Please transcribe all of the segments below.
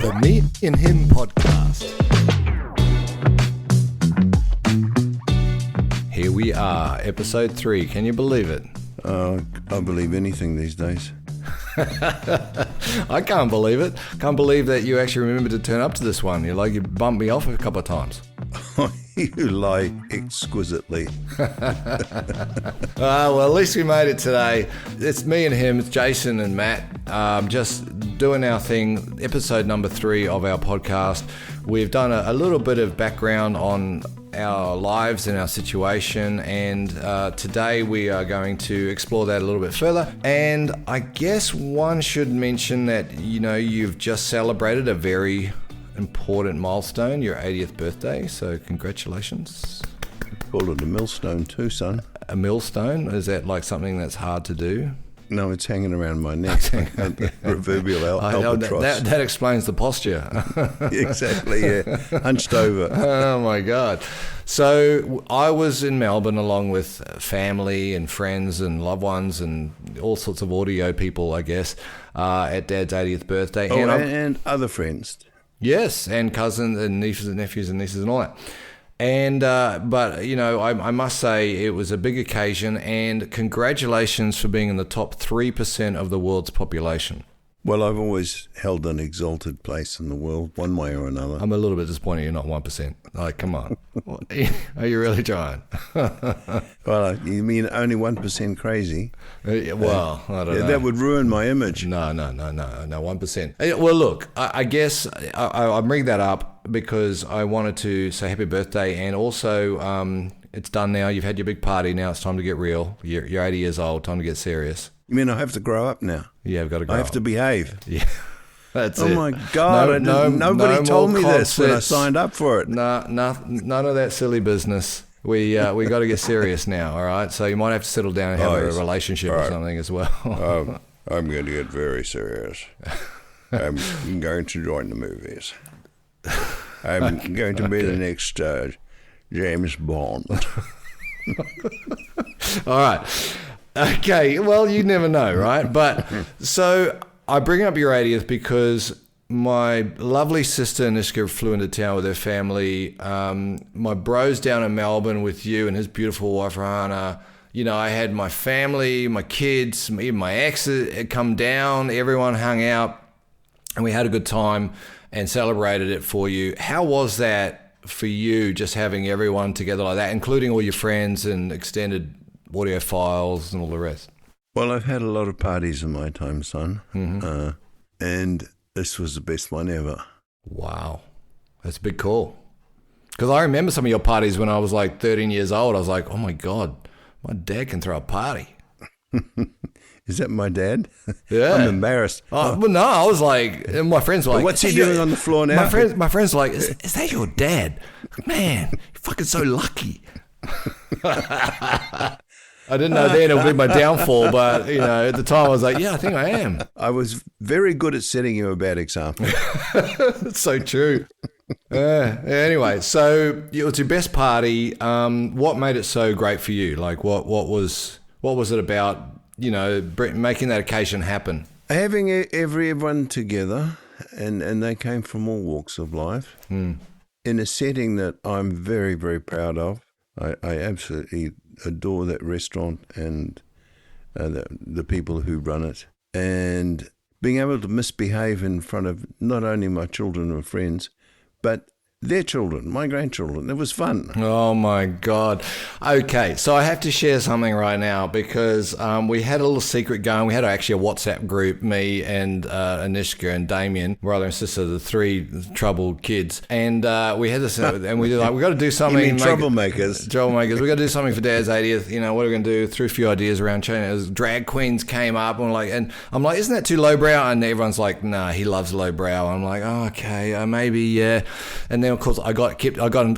The Me&Him podcast. Here we are, episode 3. Can you believe it? I believe anything these days. I can't believe it. Can't believe that you actually remembered to turn up to this one. You bumped me off a couple of times. You lie exquisitely. Well, at least we made it today. It's me and him, it's Jason and Matt, just doing our thing, episode number 3 of our podcast. We've done a little bit of background on our lives and our situation, and today we are going to explore that a little bit further. And I guess one should mention that, you've just celebrated a very important milestone, your 80th birthday, so congratulations. Call it a millstone too, son. A millstone? Is that like something that's hard to do? No, it's hanging around my neck. A proverbial albatross. That explains the posture. Exactly, yeah. Hunched over. Oh my God. So I was in Melbourne along with family and friends and loved ones and all sorts of audio people, I guess, at Dad's 80th birthday. Oh, and other friends. Yes, and cousins and nieces and nephews and nieces and all that. And, but, I must say it was a big occasion, and congratulations for being in the top 3% of the world's population. Well, I've always held an exalted place in the world, one way or another. I'm a little bit disappointed you're not 1%. Like, come on. Are you really trying? Well, you mean only 1% crazy? Well, I don't know. That would ruin my image. No, 1%. Well, look, I guess I bring that up because I wanted to say happy birthday, and also it's done now. You've had your big party. Now it's time to get real. You're 80 years old. Time to get serious. You mean I have to grow up now? Yeah, I've got to grow up. I have to behave. Yeah, that's it. Oh my God! Nobody told me this when I signed up for it. None of that silly business. We got to get serious now. All right, so you might have to settle down and have a relationship or something as well. I'm going to get very serious. I'm going to join the movies. I'm going to be the next James Bond. All right. Okay, well, you never know, right? But so I bring up your 80th because my lovely sister Nishka flew into town with her family. My bro's down in Melbourne with you and his beautiful wife, Rahana. I had my family, my kids, even my ex had come down. Everyone hung out and we had a good time and celebrated it for you. How was that for you, just having everyone together like that, including all your friends and extended audio files and all the rest? Well, I've had a lot of parties in my time, son. Mm-hmm. And this was the best one ever. Wow. That's a big call. Because I remember some of your parties when I was like 13 years old. I was like, oh my God, my dad can throw a party. Is that my dad? Yeah. I'm embarrassed. Well, no, I was like, and my friends were like, what's he doing on the floor now? My friends were like, is that your dad? Man, you're fucking so lucky. I didn't know then it would be my downfall, but, at the time I was like, yeah, I think I am. I was very good at setting you a bad example. That's so true. Anyway, so it was your best party. What made it so great for you? Like, what was it about, making that occasion happen? Having everyone together, and they came from all walks of life, in a setting that I'm very, very proud of. I absolutely adore that restaurant and the people who run it. And being able to misbehave in front of not only my children and friends, but their children, my grandchildren. It was fun. Oh, my God. Okay, so I have to share something right now because we had a little secret going. We had actually a WhatsApp group, me and Anishka and Damien, brother and sister, the 3 troubled kids. And we had this, and we were like, we've got to do something. You mean troublemakers? Troublemakers. We've got to do something for Dad's 80th. What are we going to do? Threw a few ideas around. Drag queens came up, and I'm like, isn't that too lowbrow? And everyone's like, nah, he loves lowbrow. I'm like, oh, okay, maybe, yeah. And then, of course, I got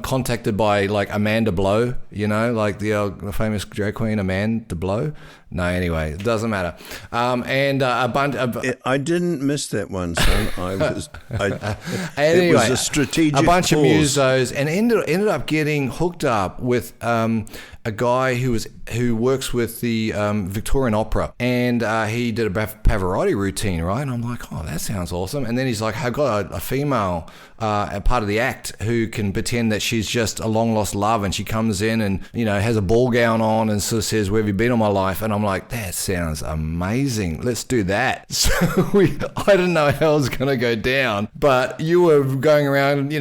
contacted by like Amanda Blow, like the famous drag queen Amanda Blow, No, anyway, it doesn't matter. And a bunch of... I didn't miss that one, son. Anyway, it was a strategic a bunch of pause. musos, and ended up getting hooked up with a guy who works with the Victorian Opera, and he did a Pavarotti routine, right? And I'm like, oh, that sounds awesome. And then he's like, I've got a female a part of the act who can pretend that she's just a long lost love, and she comes in and has a ball gown on and sort of says, "Where have you been all my life?" And I'm like, that sounds amazing. Let's do that. So I didn't know how it was going to go down, but you were going around,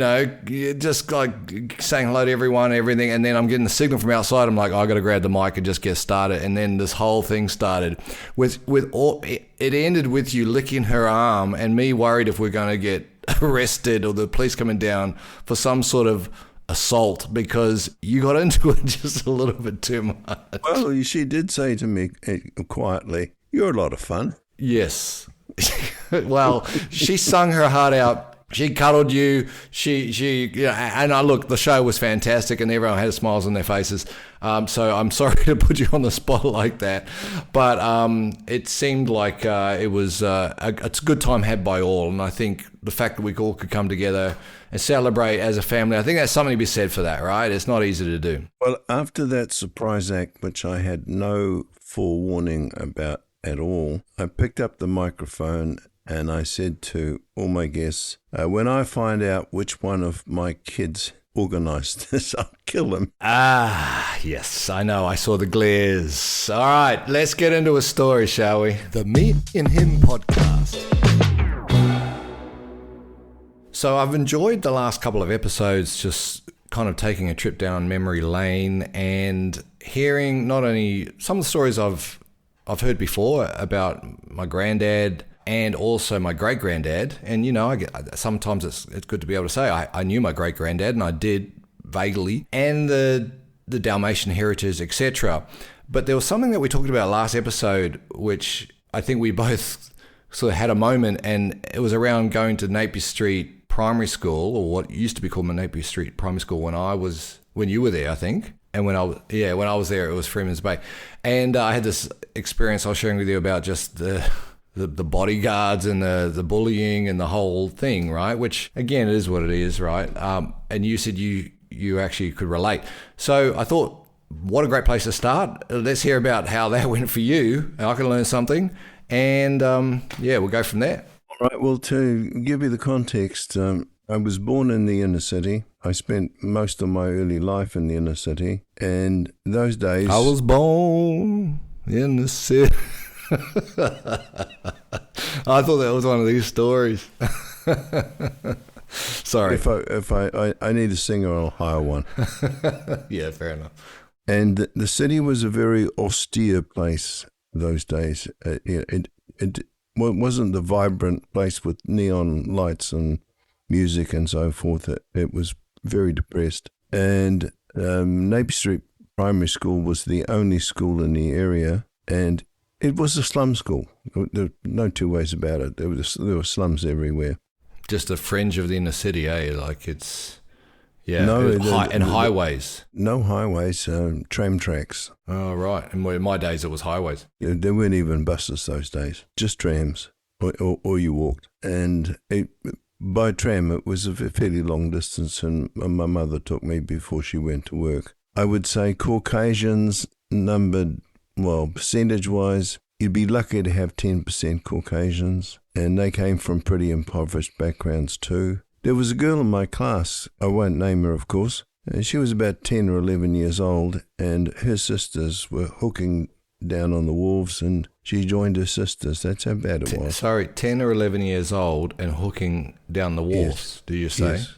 just like saying hello to everyone and everything. And then I'm getting the signal from outside. I'm like, I got to grab the mic and just get started. And then this whole thing started with all. It ended with you licking her arm and me worried if we're going to get arrested or the police coming down for some sort of assault because you got into it just a little bit too much. Well, she did say to me quietly, "You're a lot of fun." Yes. Well, she sung her heart out. She cuddled you. And look, the show was fantastic and everyone had smiles on their faces. So I'm sorry to put you on the spot like that. But it seemed like it was it's a good time had by all. And I think the fact that we all could come together and celebrate as a family, I think that's something to be said for that, right? It's not easy to do. Well, after that surprise act, which I had no forewarning about at all, I picked up the microphone and I said to all my guests, when I find out which one of my kids organised this, I'll kill them. Ah, yes, I know. I saw the glares. All right, let's get into a story, shall we? The Me&Him podcast. So I've enjoyed the last couple of episodes just kind of taking a trip down memory lane and hearing not only some of the stories I've heard before about my granddad and also my great-granddad. And, sometimes it's good to be able to say I knew my great-granddad, and I did vaguely, and the Dalmatian heritage, etc. But there was something that we talked about last episode, which I think we both sort of had a moment, and it was around going to Napier Street Primary School, or what used to be called Napier Street Primary School when you were there, I think. And when I was there, it was Freeman's Bay. And I had this experience I was sharing with you about just the bodyguards and the bullying and the whole thing, right? Which, again, it is what it is, right? And you said you actually could relate. So I thought, what a great place to start. Let's hear about how that went for you. I can learn something. And, we'll go from there. All right. Well, to give you the context, I was born in the inner city. I spent most of my early life in the inner city. And those days... I was born in the city. I thought that was one of these stories. Sorry. If I need a singer, I'll hire one. Yeah, fair enough. And the city was a very austere place those days. It wasn't the vibrant place with neon lights and music and so forth. It was very depressed. And Napier Street Primary School was the only school in the area, and it was a slum school. There were no two ways about it. There were slums everywhere. Just a fringe of the inner city, eh? Like it's, yeah, no, highways. No highways, tram tracks. Oh, right. And in my days, it was highways. Yeah, there weren't even buses those days, just trams, or you walked. And by tram, it was a fairly long distance, and my mother took me before she went to work. I would say Caucasians numbered, well, percentage-wise, you'd be lucky to have 10% Caucasians, and they came from pretty impoverished backgrounds too. There was a girl in my class, I won't name her, of course. She was about 10 or 11 years old, and her sisters were hooking down on the wharves, and she joined her sisters. That's how bad it was. Sorry, 10 or 11 years old and hooking down the wharves, do you say? Yes.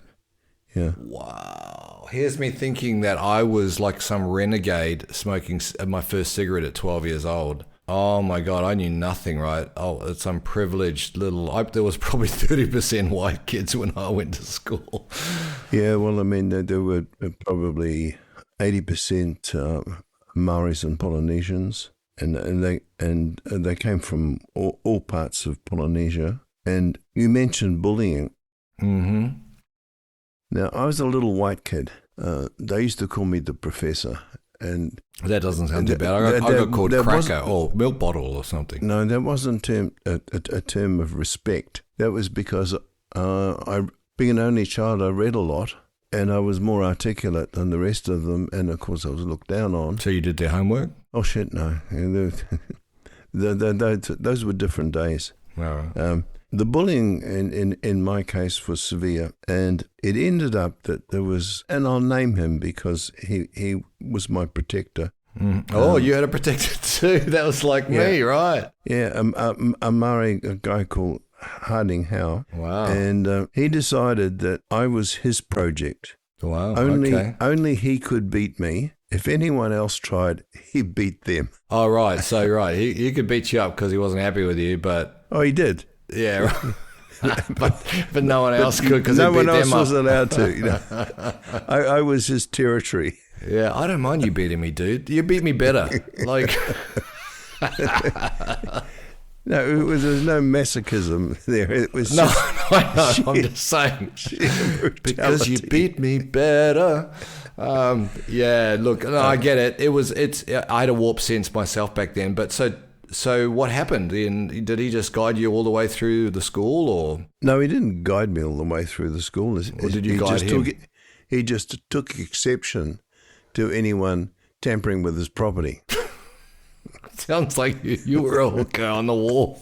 Yeah. Wow. Here's me thinking that I was like some renegade smoking my first cigarette at 12 years old. Oh my God, I knew nothing, right? Oh, it's some privileged there was probably 30% white kids when I went to school. Yeah, well, I mean, there were probably 80% Maoris and Polynesians, and they came from all parts of Polynesia. And you mentioned bullying. Mm-hmm. Now, I was a little white kid. They used to call me the professor. and That doesn't sound too bad. I got called cracker or milk bottle or something. No, that wasn't a term of respect. That was because being an only child, I read a lot, and I was more articulate than the rest of them, and of course I was looked down on. So you did their homework? Oh shit, no. Those were different days. Wow. The bullying in my case was severe, and it ended up that there was, and I'll name him because he was my protector. Oh, you had a protector too. That was like me, right? Yeah, a guy called Harding Howe. Wow. And he decided that I was his project. Wow. Only he could beat me. If anyone else tried, he beat them. Oh, right. So, right. He could beat you up because he wasn't happy with you, but... Oh, he did. Yeah, right. but no one else could because no one else was allowed to. You know? I was his territory. Yeah, I don't mind you beating me, dude. You beat me better. Like... No, there's no masochism there. It was no, I know. I'm just saying because you beat me better. Yeah, look, no, I get it. I had a warped sense myself back then. But so what happened? Did he just guide you all the way through the school, or no? He didn't guide me all the way through the school. Or did you guide him? He just took exception to anyone tampering with his property. Sounds like you were a hooker on the wall.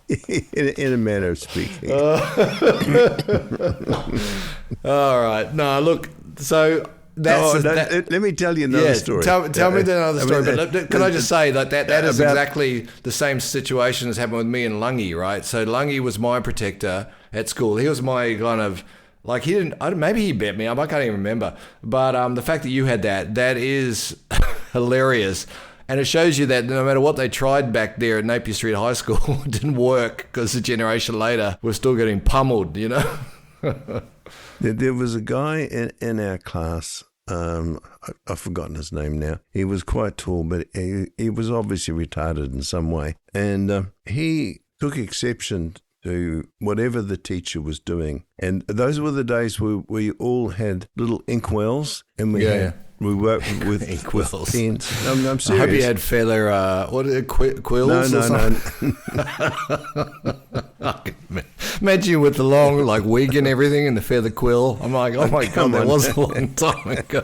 in a manner of speaking. All right. No, look, so that's... let me tell you another story. Tell me another story. But can I just say that is exactly the same situation as happened with me and Lungy, right? So Lungy was my protector at school. He was my kind of... Like, he didn't... maybe he bet me up. I can't even remember. But the fact that you had that is hilarious. And it shows you that no matter what they tried back there at Napier Street High School, it didn't work because a generation later, we're still getting pummeled, you know? There was a guy in our class, I've forgotten his name now. He was quite tall, but he was obviously retarded in some way. And he took exception to whatever the teacher was doing. And those were the days where we all had little inkwells, and we worked with pens. I'm serious. I hope you had feather, quills or something? No. Imagine with the long, like, wig and everything and the feather quill. I'm like, oh my God, that was a long time ago.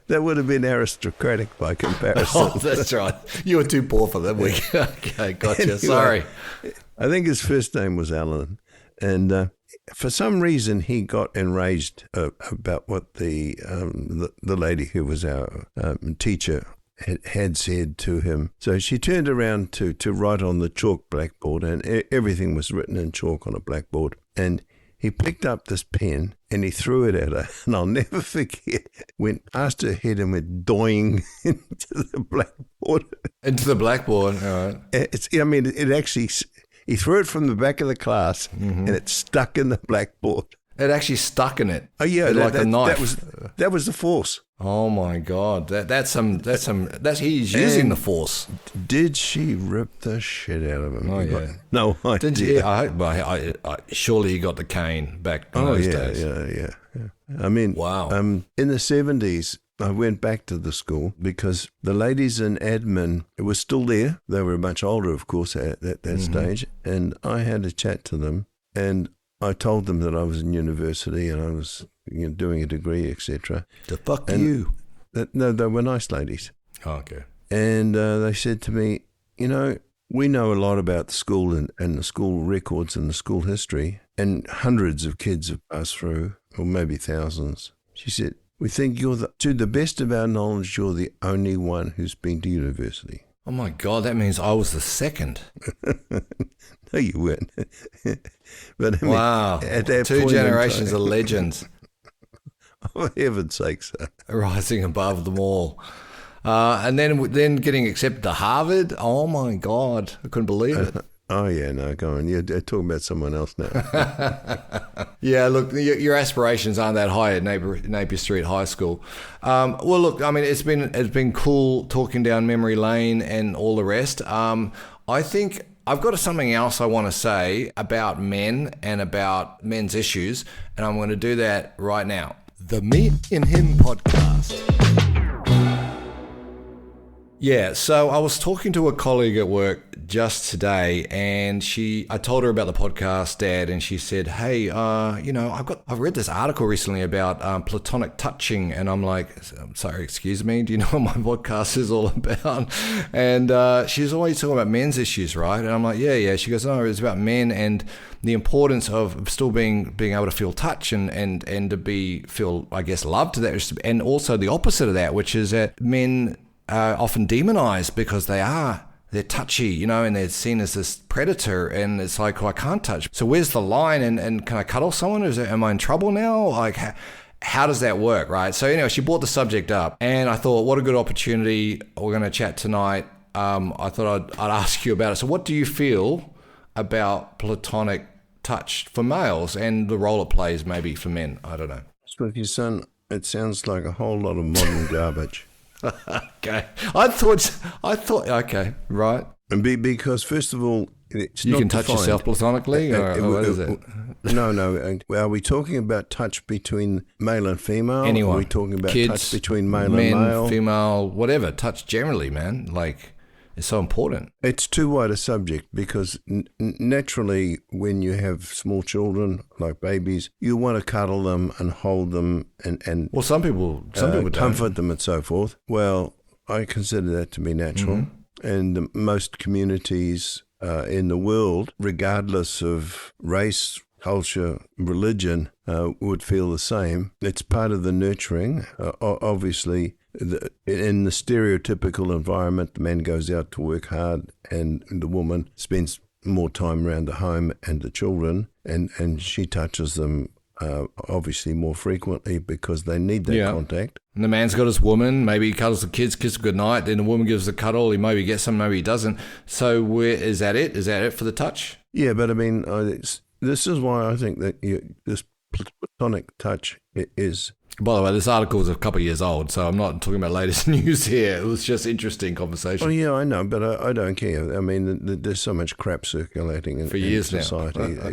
That would have been aristocratic by comparison. Oh, that's right. You were too poor for that wig. Okay, gotcha. Anyway, sorry. I think his first name was Alan. And for some reason, he got enraged about what the lady who was our teacher had said to him. So she turned around to write on the chalk blackboard, and everything was written in chalk on a blackboard. And he picked up this pen and he threw it at her. And I'll never forget, went past her head and went doing into the blackboard. Into the blackboard, all right. It actually... He threw it from the back of the class, and it stuck in the blackboard. It actually stuck in it. Oh yeah, like a knife. That was the force. Oh my God, that's he's using the force. Did she rip the shit out of him? Oh yeah. No, I did. I surely he got the cane back in those days. Yeah. I mean, wow. In the 70s. I went back to the school because the ladies in admin were still there. They were much older, of course, at that stage. And I had a chat to them, and I told them that I was in university and I was doing a degree, etc. The fuck you? No, they were nice ladies. Oh, okay. And they said to me, we know a lot about the school and the school records and the school history, and hundreds of kids have passed through, or maybe thousands. She said, we think to the best of our knowledge, you're the only one who's been to university. Oh my God, that means I was the second. No, you weren't. But wow, at that 2 generations of legends. Oh, for heaven's sakes. Rising above them all. And then getting accepted to Harvard. Oh my God, I couldn't believe it. Oh, yeah, no, go on. You're talking about someone else now. Yeah, look, your aspirations aren't that high at Napier Street High School. Well, look, I mean, it's been cool talking down memory lane and all the rest. I think I've got something else I want to say about men and about men's issues, and I'm going to do that right now. The Me&Him podcast. Yeah, so I was talking to a colleague at work just today, and I told her about the podcast, Dad, and she said, "Hey, I've read this article recently about platonic touching," and I'm like, "I'm sorry, excuse me, do you know what my podcast is all about?" And she's always talking about men's issues, right? And I'm like, yeah. She goes, "No, it's about men and the importance of still being able to feel touch and to feel, I guess, loved to that, and also the opposite of that, which is that men are often demonized because they're touchy, and they're seen as this predator, and it's like, I can't touch. So where's the line, and can I cuddle someone? Am I in trouble now? Like, how does that work, right? So anyway, she brought the subject up, and I thought, what a good opportunity. We're going to chat tonight. I thought I'd ask you about it. So what do you feel about platonic touch for males and the role it plays maybe for men? I don't know. With son, it sounds like a whole lot of modern garbage. Okay. I thought, okay, right. And because, first of all, it's you not can touch defined. Yourself platonically, or what is it? No. Are we talking about touch between male and female? Anyone. Are we talking about Kids, touch between male men, and male? Female, whatever. Touch generally, man. Like, it's so important. It's too wide a subject because naturally when you have small children, like babies, you want to cuddle them and hold them and well, some people comfort them and so forth. Well, I consider that to be natural. Mm-hmm. And most communities in the world, regardless of race, culture, religion, would feel the same. It's part of the nurturing. Obviously, in the stereotypical environment, the man goes out to work hard and the woman spends more time around the home and the children, and she touches them obviously more frequently because they need that contact. And the man's got his woman, maybe he cuddles the kids, kiss good night, then the woman gives the cuddle, he maybe gets some, maybe he doesn't. So is that it? Is that it for the touch? Yeah, but I mean, this is why I think that this platonic touch is... By the way, this article is a couple of years old, so I'm not talking about latest news here. It was just interesting conversation. Oh, yeah, I know, but I don't care. I mean, there's so much crap circulating in society. Now.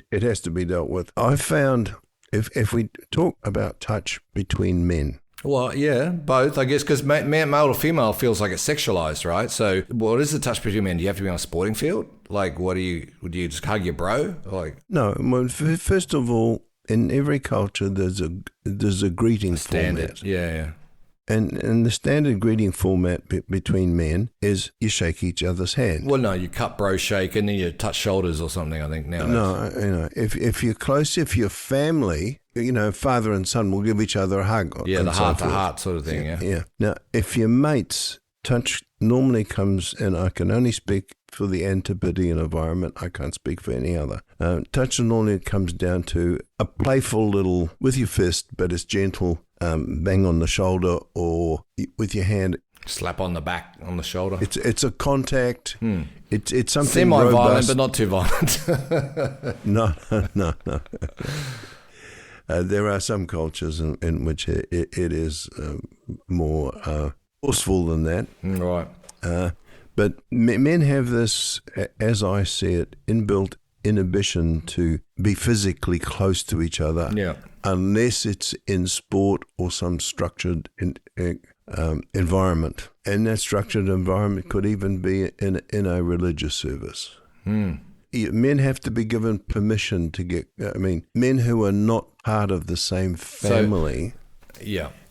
It has to be dealt with. I found, if we talk about touch between men... Well, yeah, both, I guess, because male or female feels like it's sexualized, right? So what is the touch between men? Do you have to be on a sporting field? Like, would you just hug your bro? Like, no, well, first of all, in every culture, there's a greeting standard format. Yeah. And the standard greeting format between men is you shake each other's hand. Well, no, you cut bro shake and then you touch shoulders or something, I think now. No, if you're close, if you're family, father and son will give each other a hug. Yeah, the heart-to-heart sort of thing, Yeah. Now, if you're mates, touch normally comes, and I can only speak for the Antipodean environment, I can't speak for any other. Touch normally comes down to a playful little, with your fist, but it's gentle, bang on the shoulder or with your hand. Slap on the back, on the shoulder. It's a contact. It's something semi-violent, robust. but not too violent. No. There are some cultures in which it is more forceful than that. Right. But men have this, as I see it, inbuilt inhibition to be physically close to each other, unless it's in sport or some structured environment. And that structured environment could even be in a religious service. Men have to be given permission to get, men who are not part of the same family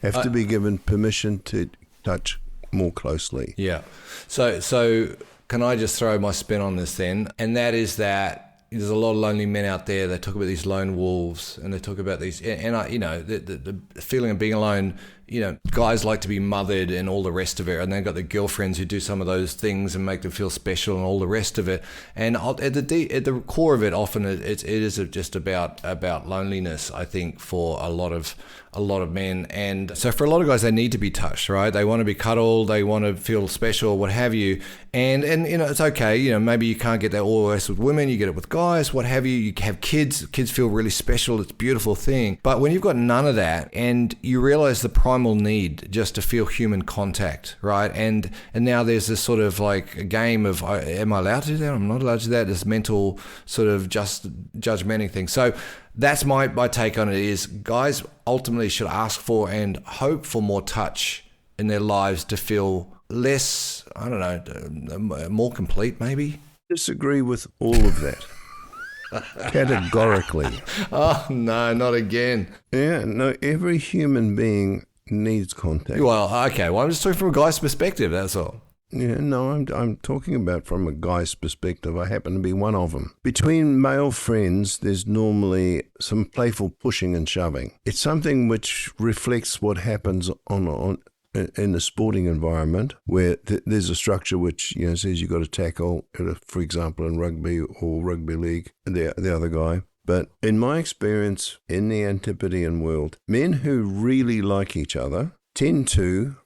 have to be given permission to touch more closely. Yeah. So can I just throw my spin on this then? And that is that there's a lot of lonely men out there. They talk about these lone wolves, and they talk about these, and the feeling of being alone. Guys like to be mothered and all the rest of it, and they've got the girlfriends who do some of those things and make them feel special and all the rest of it. And at the core of it, often it is just about loneliness, I think, for a lot of men. And so for a lot of guys, they need to be touched, right? They want to be cuddled, they want to feel special, what have you. And it's okay. Maybe you can't get that always with women. You get it with guys, what have you. You have kids. Kids feel really special. It's a beautiful thing. But when you've got none of that, and you realize the primary primal need just to feel human contact, right? And now there's this sort of like a game of, am I allowed to do that? I'm not allowed to do that. This mental sort of just judgmenting thing. So that's my take on it is guys ultimately should ask for and hope for more touch in their lives to feel less, I don't know, more complete maybe? Disagree with all of that. Categorically. Oh, no, not again. Yeah, no, every human being needs contact. Well, okay, well, I'm just talking from a guy's perspective, that's all. Yeah, no, I'm talking about from a guy's perspective. I happen to be one of them. Between male friends, there's normally some playful pushing and shoving. It's something which reflects what happens in the sporting environment, where there's a structure which says you've got to tackle, for example, in rugby or rugby league, the other guy. But in my experience in the Antipodean world, men who really like each other tend to,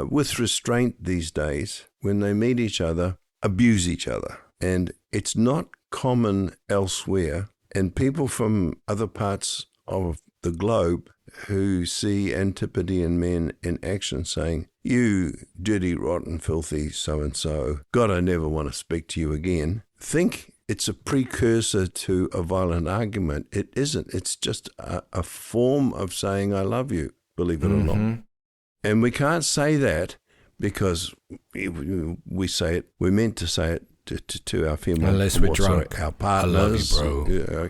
with restraint these days, when they meet each other, abuse each other. And it's not common elsewhere. And people from other parts of the globe who see Antipodean men in action saying, "You dirty, rotten, filthy so-and-so, God, I never want to speak to you again," think it's a precursor to a violent argument. It isn't. It's just a form of saying, "I love you," believe it or not. And we can't say that because we say it, we're meant to say it to our female. Unless we're drunk. Our partners. I love you, bro. Yeah,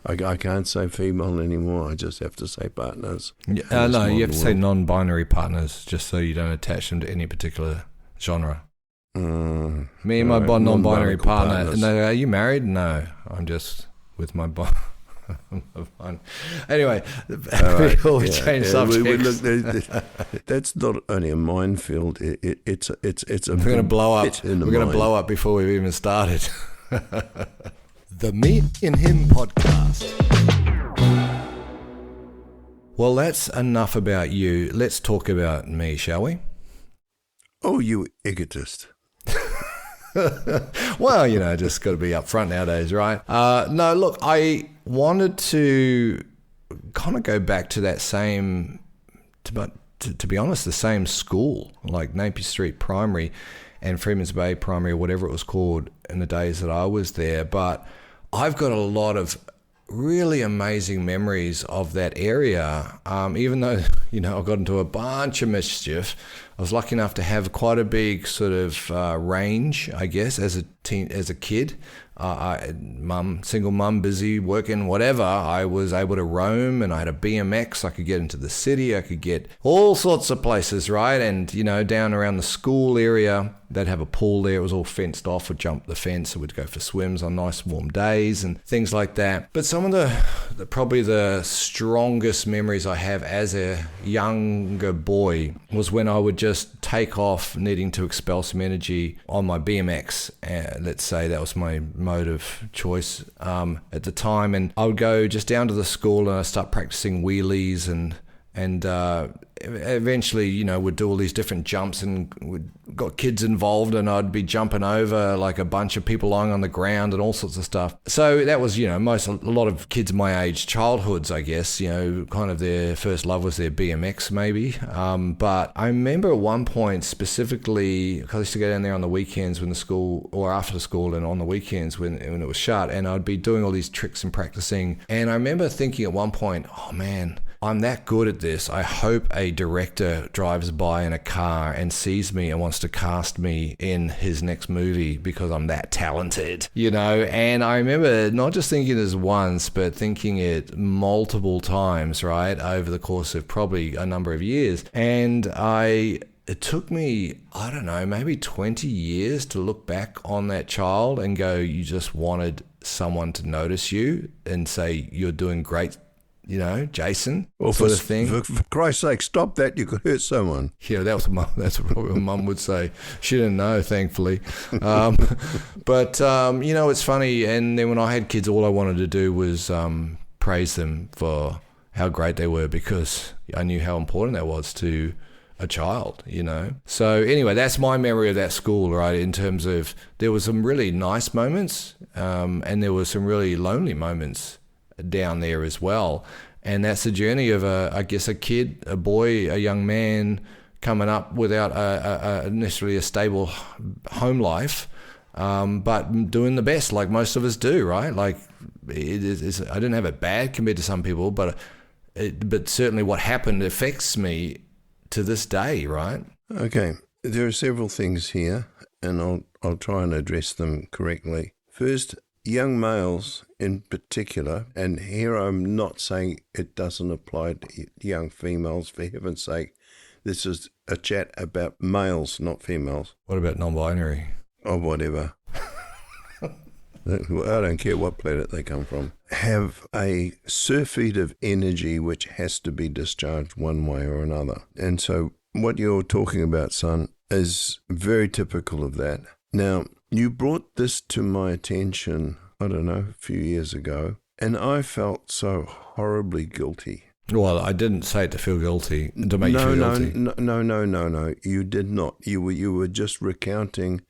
I can't say female anymore. I just have to say partners. Yeah, no, you have to say non-binary partners just so you don't attach them to any particular genre. Me and my non-binary partner. No, are you married? No, I'm just with my Anyway, before we change subjects. That's not only a minefield. It's a. We're going to blow up. We're going to blow up before we've even started. The Me&Him podcast. Well, that's enough about you. Let's talk about me, shall we? Oh, you egotist. Well, just got to be upfront nowadays, right? No, look, I wanted to kind of go back to that same, to be honest, the same school, like Napier Street Primary and Freeman's Bay Primary or whatever it was called in the days that I was there. But I've got a lot of really amazing memories of that area. Even though, I got into a bunch of mischief, I was lucky enough to have quite a big sort of range, I guess, as a kid. Single mum, busy working, whatever. I was able to roam, and I had a BMX. I could get into the city. I could get all sorts of places, right? And, down around the school area, they'd have a pool there. It was all fenced off. We'd jump the fence, and we'd go for swims on nice warm days and things like that. But some of the probably the strongest memories I have as a younger boy was when I would just take off needing to expel some energy on my BMX. Let's say that was my mode of choice at the time, and I would go just down to the school and I'd start practicing wheelies and eventually, would do all these different jumps and got kids involved, and I'd be jumping over like a bunch of people lying on the ground and all sorts of stuff. So that was, a lot of kids my age, childhoods, I guess, kind of their first love was their BMX maybe. But I remember at one point specifically, because I used to go down there on the weekends when the school, or after school and on the weekends when it was shut, and I'd be doing all these tricks and practicing. And I remember thinking at one point, oh man, I'm that good at this. I hope a director drives by in a car and sees me and wants to cast me in his next movie because I'm that talented, And I remember not just thinking this once, but thinking it multiple times, right, over the course of probably a number of years. And it took me, I don't know, maybe 20 years to look back on that child and go, you just wanted someone to notice you and say, you're doing great, Jason, or sort of thing. For Christ's sake, stop that, you could hurt someone. Yeah, that's probably what Mum would say. She didn't know, thankfully. But it's funny, and then when I had kids, all I wanted to do was praise them for how great they were, because I knew how important that was to a child, So anyway, that's my memory of that school, right, in terms of there were some really nice moments and there were some really lonely moments down there as well. And that's the journey of I guess a kid, a boy, a young man coming up without necessarily a stable home life, but doing the best like most of us do, right? Like I didn't have it bad compared to some people, but certainly what happened affects me to this day, right? Okay, there are several things here, and I'll try and address them correctly. First, young males in particular, and here I'm not saying it doesn't apply to young females, for heaven's sake. This is a chat about males, not females. What about non-binary? Or whatever. I don't care what planet they come from. Have a surfeit of energy which has to be discharged one way or another. And so what you're talking about, son, is very typical of that. Now, you brought this to my attention, I don't know, a few years ago, and I felt so horribly guilty. Well, I didn't say it to feel guilty, to make you feel guilty. No. You did not. You were just recounting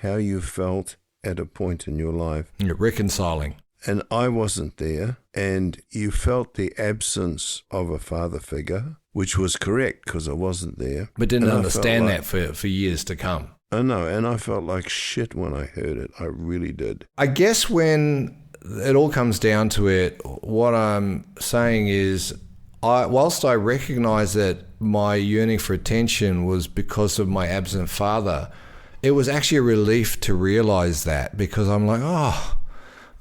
how you felt at a point in your life. You're reconciling. And I wasn't there, and you felt the absence of a father figure, which was correct because I wasn't there. But didn't understand that for years to come. I know, and I felt like shit when I heard it. I really did. I guess when it all comes down to it, what I'm saying is, whilst I recognize that my yearning for attention was because of my absent father, it was actually a relief to realize that, because I'm like, oh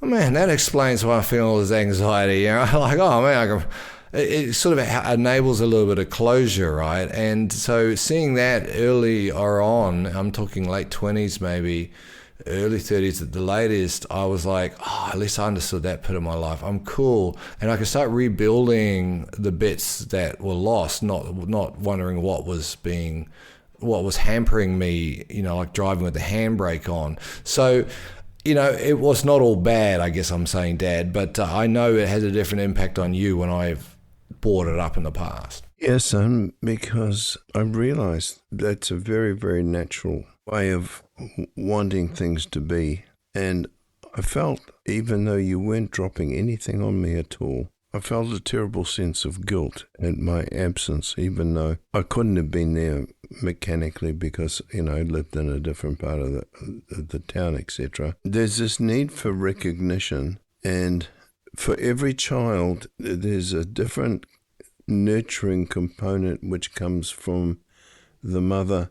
man, that explains why I'm feeling all this anxiety. You know, like, oh man, it sort of enables a little bit of closure, right? And so seeing that early or on, I'm talking late 20s maybe, early 30s at the latest, I was like, oh, at least I understood that bit of my life. I'm cool. And I could start rebuilding the bits that were lost, not wondering what was hampering me, you know, like driving with the handbrake on. So, you know, it was not all bad, I guess I'm saying, Dad, but I know it has a different impact on you when I've brought it up in the past. Yes, son, because I realized that's a very, very natural way of wanting things to be. And I felt, even though you weren't dropping anything on me at all, I felt a terrible sense of guilt at my absence, even though I couldn't have been there mechanically because, you know, I lived in a different part of the town, etc. There's this need for recognition, and for every child, there's a different nurturing component which comes from the mother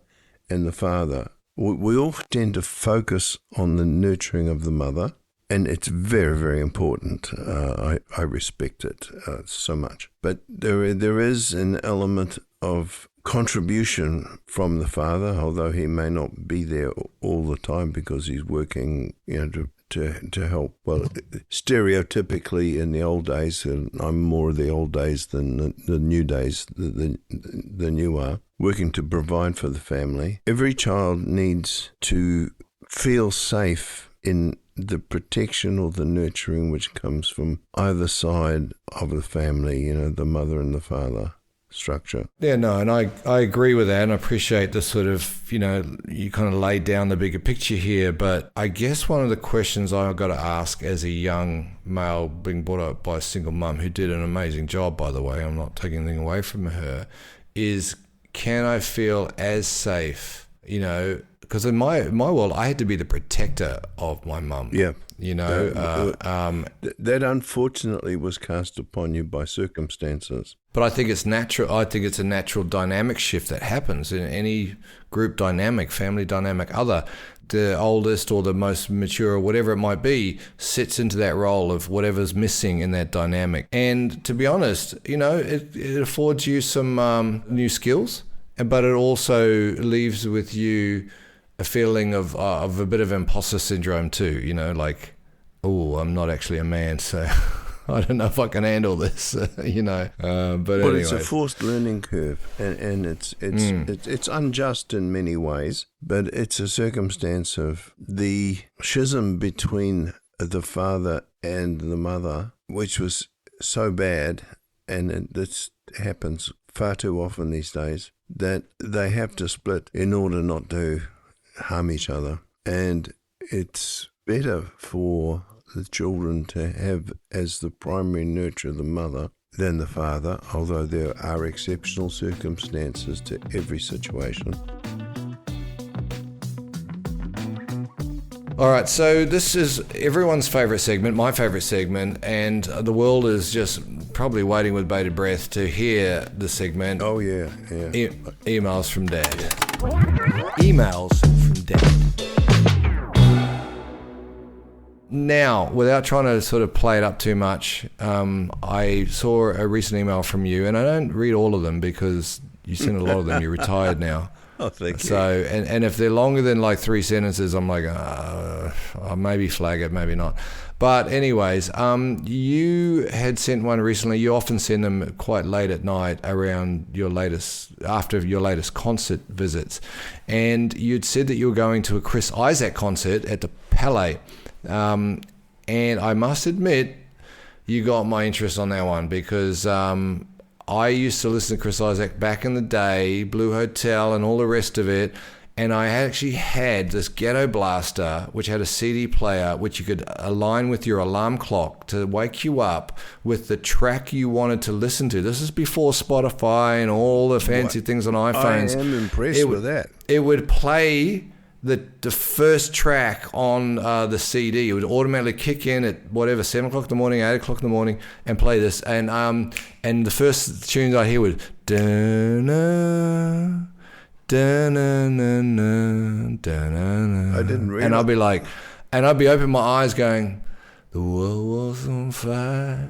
and the father. We all tend to focus on the nurturing of the mother, and it's very, very important. I respect it so much. But there is an element of contribution from the father, although he may not be there all the time because he's working, you know, to help. Well, stereotypically in the old days, and I'm more of the old days than the new days than you are, working to provide for the family. Every child needs to feel safe in the protection or the nurturing which comes from either side of the family, you know, the mother and the father structure. Yeah, no, and I agree with that, and I appreciate the sort of, you know, you kind of laid down the bigger picture here, but I guess one of the questions I've got to ask as a young male being brought up by a single mum, who did an amazing job, by the way, I'm not taking anything away from her, is can I feel as safe, you know, because in my world, I had to be the protector of my mum. Yeah. You know, that unfortunately was cast upon you by circumstances. But I think it's natural. I think it's a natural dynamic shift that happens in any group dynamic, family dynamic, other. The oldest or the most mature, whatever it might be, sits into that role of whatever's missing in that dynamic. And to be honest, you know, it affords you some new skills, but it also leaves with you a feeling of a bit of imposter syndrome too, you know, like, oh, I'm not actually a man, so I don't know if I can handle this, you know. But anyway. It's a forced learning curve, and it's unjust in many ways, but it's a circumstance of the schism between the father and the mother, which was so bad, and this happens far too often these days, that they have to split in order not to harm each other. And it's better for the children to have as the primary nurture the mother, than the father, although there are exceptional circumstances to every situation. All right, so this is everyone's favourite segment, my favourite segment, and the world is just probably waiting with bated breath to hear the segment. Oh, yeah. Emails from Dad. Emails from Dad. Now, without trying to sort of play it up too much, I saw a recent email from you, and I don't read all of them because you send a lot of them. You're retired now. Oh, thank you. So, and if they're longer than like 3 sentences, I'm like, I'll maybe flag it, maybe not. But anyways, you had sent one recently. You often send them quite late at night around after your latest concert visits. And you'd said that you were going to a Chris Isaak concert at the Palais. And I must admit, you got my interest on that one because I used to listen to Chris Isaak back in the day, Blue Hotel and all the rest of it, and I actually had this ghetto blaster which had a CD player which you could align with your alarm clock to wake you up with the track you wanted to listen to. This is before Spotify and all the fancy things on iPhones. I am impressed with that. It would play the first track on the CD. It would automatically kick in at whatever 7 o'clock in the morning, 8 o'clock in the morning, and play this. And the first tunes I hear would da-na, da-na-na-na, da-na-na. I didn't realize. And I'd be like, and I'd be opening my eyes going, the world was on fire.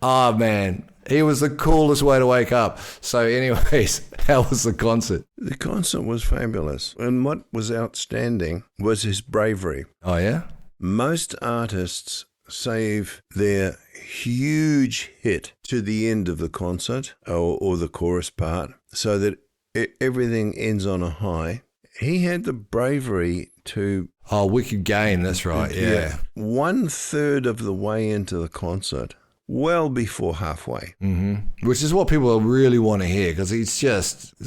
Oh man, he was the coolest way to wake up. So anyways, how was the concert? The concert was fabulous. And what was outstanding was his bravery. Oh yeah? Most artists save their huge hit to the end of the concert or the chorus part so that everything ends on a high. He had the bravery to... Oh, Wicked Game, that's right, yeah. 1/3 of the way into the concert, well before halfway. Mm-hmm. Which is what people really want to hear because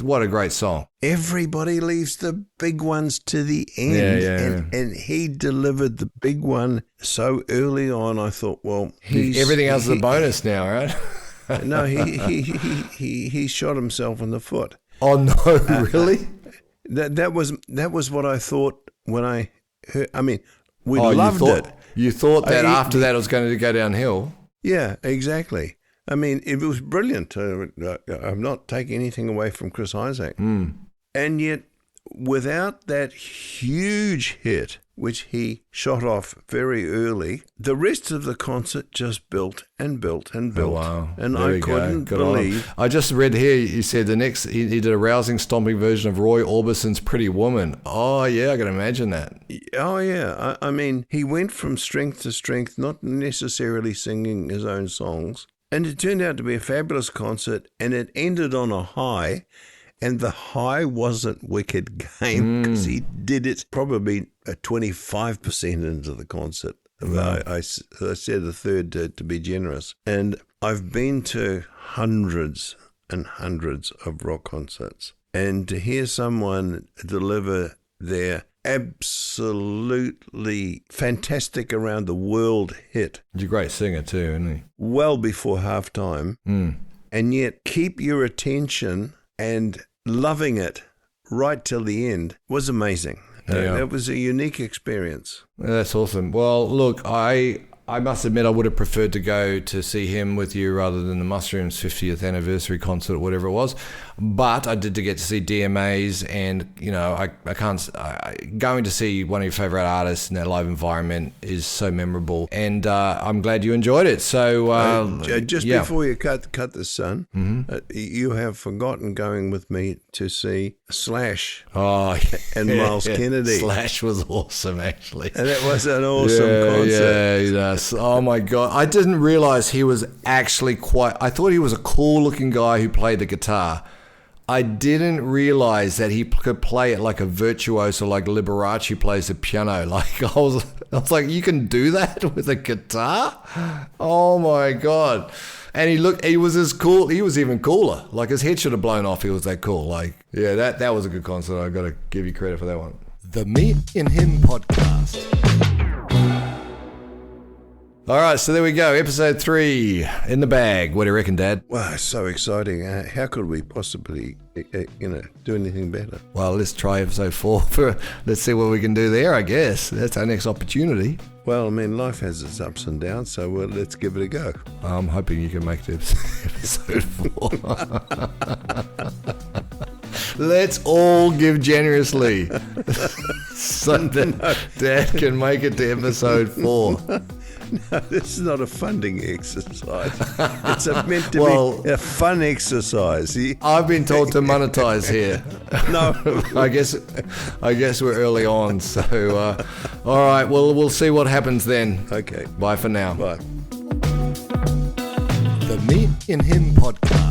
what a great song. Everybody leaves the big ones to the end. And he delivered the big one so early on. I thought, well, everything else is a bonus now, right? No, he shot himself in the foot. Oh no, really? That was what I thought when I heard. I mean, we loved it. You thought that after that it was going to go downhill. Yeah, exactly. I mean, it was brilliant. I'm not taking anything away from Chris Isaak. And yet, without that huge hit, which he shot off very early, the rest of the concert just built and built and built. Oh, wow. And I couldn't believe. I just read here, he said he did a rousing, stomping version of Roy Orbison's Pretty Woman. Oh, yeah, I can imagine that. Oh, yeah. I mean, he went from strength to strength, not necessarily singing his own songs. And it turned out to be a fabulous concert, and it ended on a high. And the high wasn't Wicked Game because he did it probably 25% into the concert. Right. I said a third to be generous. And I've been to hundreds and hundreds of rock concerts. And to hear someone deliver their absolutely fantastic around the world hit. He's a great singer too, isn't he? Well before halftime. And yet keep your attention and loving it right till the end was amazing. That was a unique experience. That's awesome. Well, look, I must admit I would have preferred to go to see him with you rather than the Mushrooms 50th anniversary concert or whatever it was. But I did get to see DMAs, and going to see one of your favourite artists in that live environment is so memorable. And I'm glad you enjoyed it. So before you cut this, son, you have forgotten going with me to see Slash and Miles Kennedy. Slash was awesome, actually. And that was an awesome concert. Yeah. Oh my God. I didn't realize he was actually I thought he was a cool looking guy who played the guitar. I didn't realize that he could play it like a virtuoso, like Liberace plays the piano. Like I was like, you can do that with a guitar? Oh my God. And he was as cool. He was even cooler. Like his head should have blown off. He was that cool. Like, yeah, that was a good concert. I got to give you credit for that one. The Me and Him podcast. All right, so there we go. Episode 3 in the bag. What do you reckon, Dad? Wow, it's so exciting. How could we possibly, do anything better? Well, let's try episode 4. Let's see what we can do there, I guess. That's our next opportunity. Well, I mean, life has its ups and downs, so let's give it a go. I'm hoping you can make it episode 4. Let's all give generously so that Dad can make it to episode 4. No, this is not a funding exercise. It's meant to be a fun exercise. I've been told to monetize here. No. I guess we're early on. So, all right. Well, we'll see what happens then. Okay. Bye for now. Bye. The Me and Him podcast.